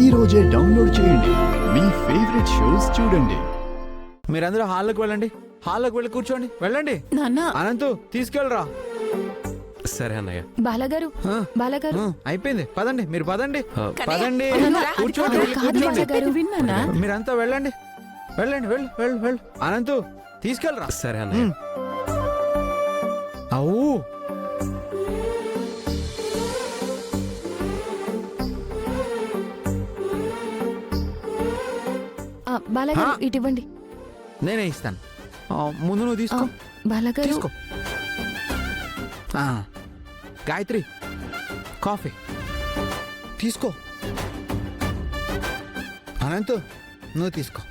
ఈ రోజే డౌన్లోడ్ చేయండి. మీ ఫేవరెట్ షోస్ చూడండి. మీరందరూ హాల్లోకి వెళ్ళండి. హాల్లోకి వెళ్ళి కూర్చోండి. వెళ్ళండి. నాన్న అనంతు తీసుకెళ్ళరా. సరే అన్నయ్య. బాలగారు బాలగారు అయిపోయింది. పదండి, మీరు పదండి. పదండి, అనంతు, కూర్చోండి, వెళ్ళి కూర్చోండి. బాలగారు విన్నానా? మీరంతా వెళ్ళండి. వెళ్ళండి, వెళ్ళు వెళ్ళు వెళ్ళు. అనంతు తీసుకెళ్ళరా. సరే అన్నయ్య. అవు బాలగారు ఇటు ఇవ్వండి. నేనే ఇస్తాను. ముందు నువ్వు తీసుకో. బాలగారు తీసుకో. గాయత్రి కాఫీ తీసుకో. అనంతు నువ్వు తీసుకో.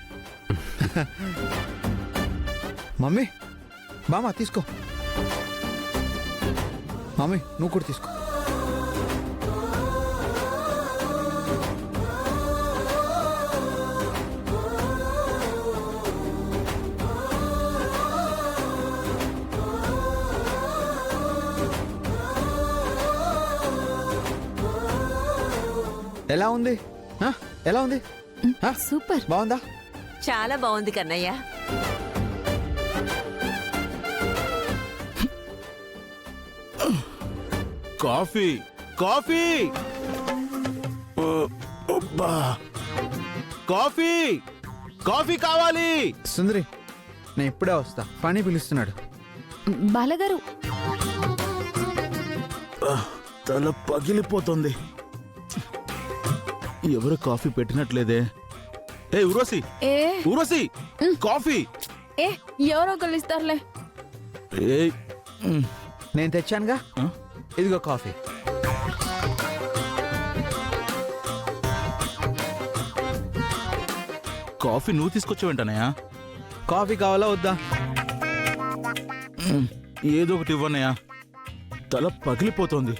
మమ్మీ బామ్మ తీసుకో. మమ్మీ నువ్వు కూడా తీసుకో. ఎలా ఉంది? ఎలా ఉంది? సూపర్. బాగుందా? చాలా బాగుంది Kannayya. Coffee coffee coffee coffee కావాలి. సుందరి నేను ఇప్పుడే వస్తా. పని పిలుస్తున్నాడు. బాలగారు తల పగిలిపోతుంది. ఎవరు కాఫీ పెట్టినట్లేదే. ఏ ఉరోసి, ఏ ఉరోసి, కాఫీ. ఏ ఎవరో కలిస్తారులే. ఏయ్, నేను తెచ్చానుగా. ఇదిగో కాఫీ. కాఫీ నువ్వు తీసుకొచ్చావేంటనయ్యా? కాఫీ కావాలా వద్దా? ఏదో ఒకటి ఇవ్వనయ్యా. తల పగిలిపోతోంది.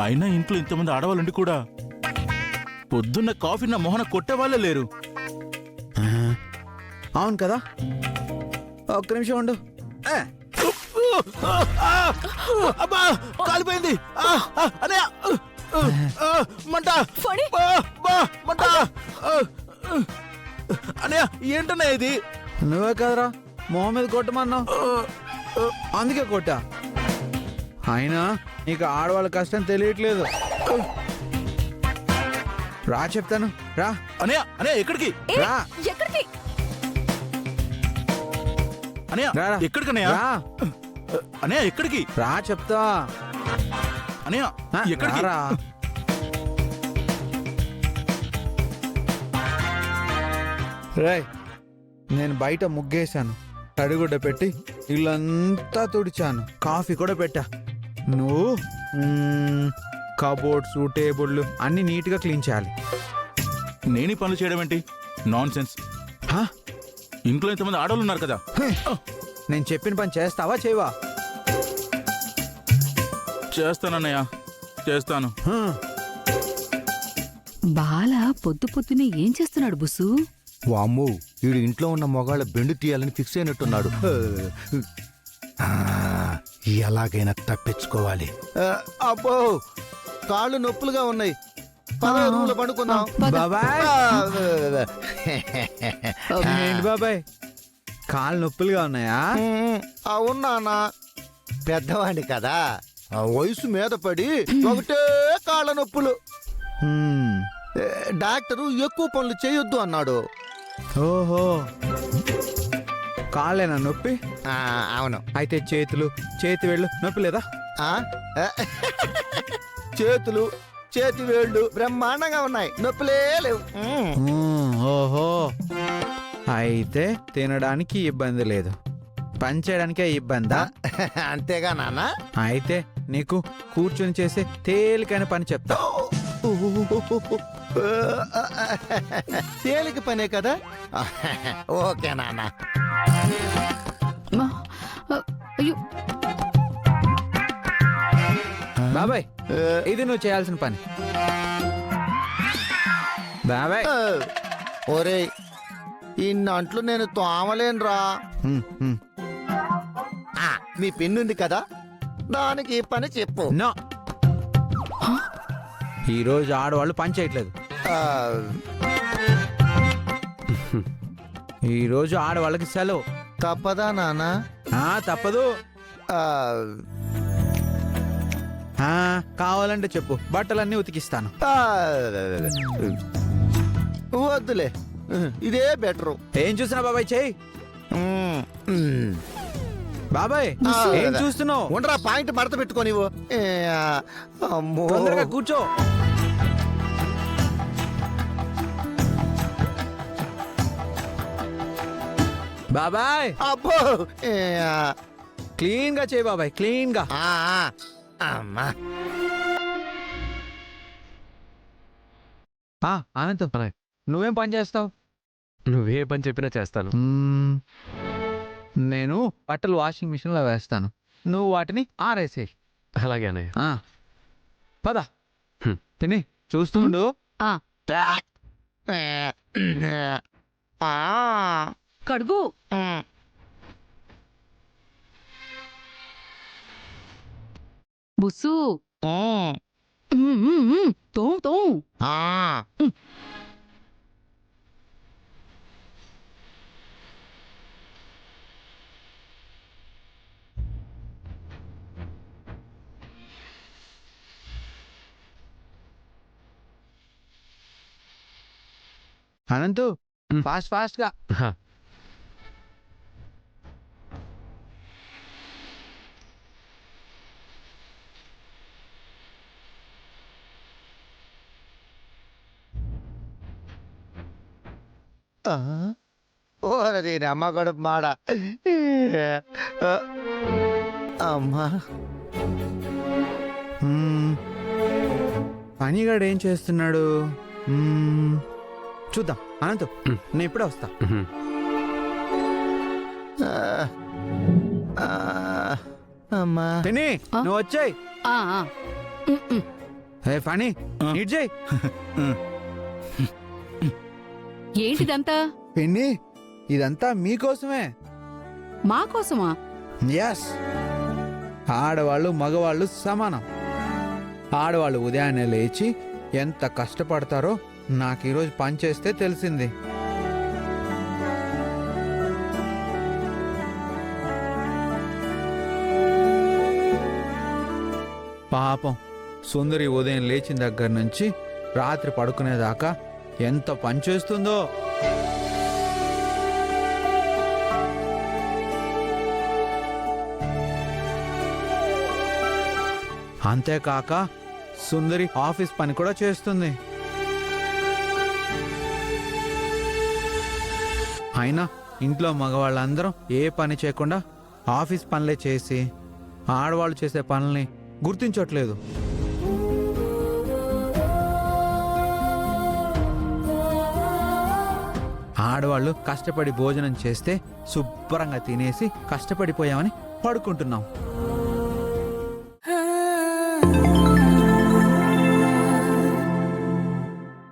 అయినా ఇంట్లో ఇంతమంది ఆడవాళ్ళండి కూడా పొద్దున్న కాఫీ నా మొహన కొట్టేవాళ్ళే లేరు. అవును కదా. ఒక్క నిమిషం ఉండు. అబ్బా కాలిపోయింది. అన్నయ్య మంట, మంట. అన్నయ్య ఏంటన్నయ్య ఇది? నువ్వే కదరా మొహం మీద కొట్టమన్నావు, అందుకే కొట్టా. అయినా నీకు ఆడవాళ్ళ కష్టం తెలియట్లేదు. రా చెప్తాను, రా. అన్నయ్య అన్నయ్య ఎక్కడికి? రా ఎక్కడికి? అన్నయ్య రా, రా. ఎక్కడికి అన్నయ్య? రా. అన్నయ్య ఎక్కడికి? రా చెప్తా. అన్నయ్య ఎక్కడికి? రా. రేయ్ నేను బయట ముగ్గేశాను, తడిగుడ్డ పెట్టి ఇల్లంతా తుడిచాను, కాఫీ కూడా పెట్టా. నువ్వు కబోర్డ్స్ టేబుళ్ళు అన్ని నీట్గా క్లీన్ చేయాలి. నేను ఈ పనులు చేయడం ఏంటి? Non sense. ఇంట్లో ఇంతమంది ఆడవాళ్ళు ఉన్నారు కదా. నేను చెప్పిన పని చేస్తావా చేయవా? చేస్తానన్నయ్య, చేస్తాను. బాల పొద్దు పొద్దునే ఏం చేస్తున్నాడు బుసు? వామ్మో, వీడు ఇంట్లో ఉన్న మొగాళ్ళ బెండు తీయాలని ఫిక్స్ అయినట్టున్నాడు. ఎలాగైనా తప్పించుకోవాలి. అబ్బో కాళ్ళు నొప్పులుగా ఉన్నాయి. రూమ్లో పడుకుందాం. బాబాయ్ ఏంటి బాబాయ్ కాళ్ళు నొప్పులుగా ఉన్నాయా? అవునా, పెద్దవాడిని కదా, వయసు మీద పడి ఒకటే కాళ్ళ నొప్పులు. డాక్టరు ఎక్కువ పనులు చేయొద్దు అన్నాడు. ఓహో కాళ్ళేనా నొప్పి? అవును. అయితే చేతి వేళ్ళు నొప్పి లేదా? చేతులు చేతి వేళ్ళు బ్రహ్మాండంగా ఉన్నాయి, నొప్పులే లేవు. ఓహో అయితే తినడానికి ఇబ్బంది లేదు, పని చేయడానికే ఇబ్బందా? అంతేగా నాన్న. అయితే నీకు కూర్చొని చేసే తేలికైన పని చెప్తా. తేలిక పనే కదా. ఓకే నాన్న. అయ్యో బాబాయ్ ఇది నువ్వు చేయాల్సిన పని. బాబాయ్ ఒరే ఇన్నంట్లు నేను తోమలేనురా. మీ పెన్నుంది కదా, దానికి ఈ పని చెప్పు. నో ఈ రోజు ఆడవాళ్ళు పని చేయట్లేదు. ఆ, ఈ రోజు ఆడవాళ్ళకి సెలవు. తప్పదా నాన్న? తప్పదు. ఆ, కావాలంటే చెప్పు, బట్టలన్నీ ఉతికిస్తాను. ఆ, వద్దులే, ఇదే బెటరు. ఏం చూసినా బాబాయ్ చెయ్యి. బాబాయ్ ఏం చూస్తున్నావు? ఉండరా, పాయింట్ మడత పెట్టుకో నీవు. అమ్మో, తొందరగా కూర్చో. బాబాయ్ అబ్బో. క్లీన్ గా చేయి బాబాయ్, క్లీన్ గా. అమ్మా, ఆనంద్ నువ్వేం పని చేస్తావు? నువ్వే పని చెప్పినా చేస్తాను. నేను బట్టలు వాషింగ్ మిషన్ లో వేస్తాను, నువ్వు వాటిని ఆరేసేయి. అలాగే అన్నయ్య. పద హ్మ్. తిని చూస్తుండు. కడుగు. బుస్సు తో అనంతు ఫాస్ట్ ఫాస్ట్ గా. హా. ఓరే అమ్మ గడుపు మాడ. అమ్మా, పనిగాడు ఏం చేస్తున్నాడు? చూద్దాం. అనంతు నేను ఇప్పుడే వస్తా. మ్హూ. అమ్మా, తిని నువ్వు వచ్చాయి. ఫణి ఆ. నీట్ చేయి. ఏంటిదంతా? పిన్ని ఇదంతా మీకోసమే. మా కోసమా? ఎస్, ఆడవాళ్ళు మగవాళ్ళు సమానం. ఆడవాళ్ళు ఉదయాన్నే లేచి ఎంత కష్టపడతారో నాకు ఈరోజు పని చేస్తే తెలిసింది. పాపం సుందరి ఉదయం లేచిన దగ్గర నుంచి రాత్రి పడుకునేదాకా ఎంత పని చేస్తుందో. అంతేకాక సుందరి ఆఫీస్ పని కూడా చేస్తుంది. అయినా ఇంట్లో మగవాళ్ళందరం ఏ పని చేయకుండా ఆఫీస్ పనులే చేసి ఆడవాళ్ళు చేసే పనుల్ని గుర్తించట్లేదు. ఆడవాళ్ళు కష్టపడి భోజనం చేస్తే శుభ్రంగా తినేసి కష్టపడిపోయామని పడుకుంటున్నాం.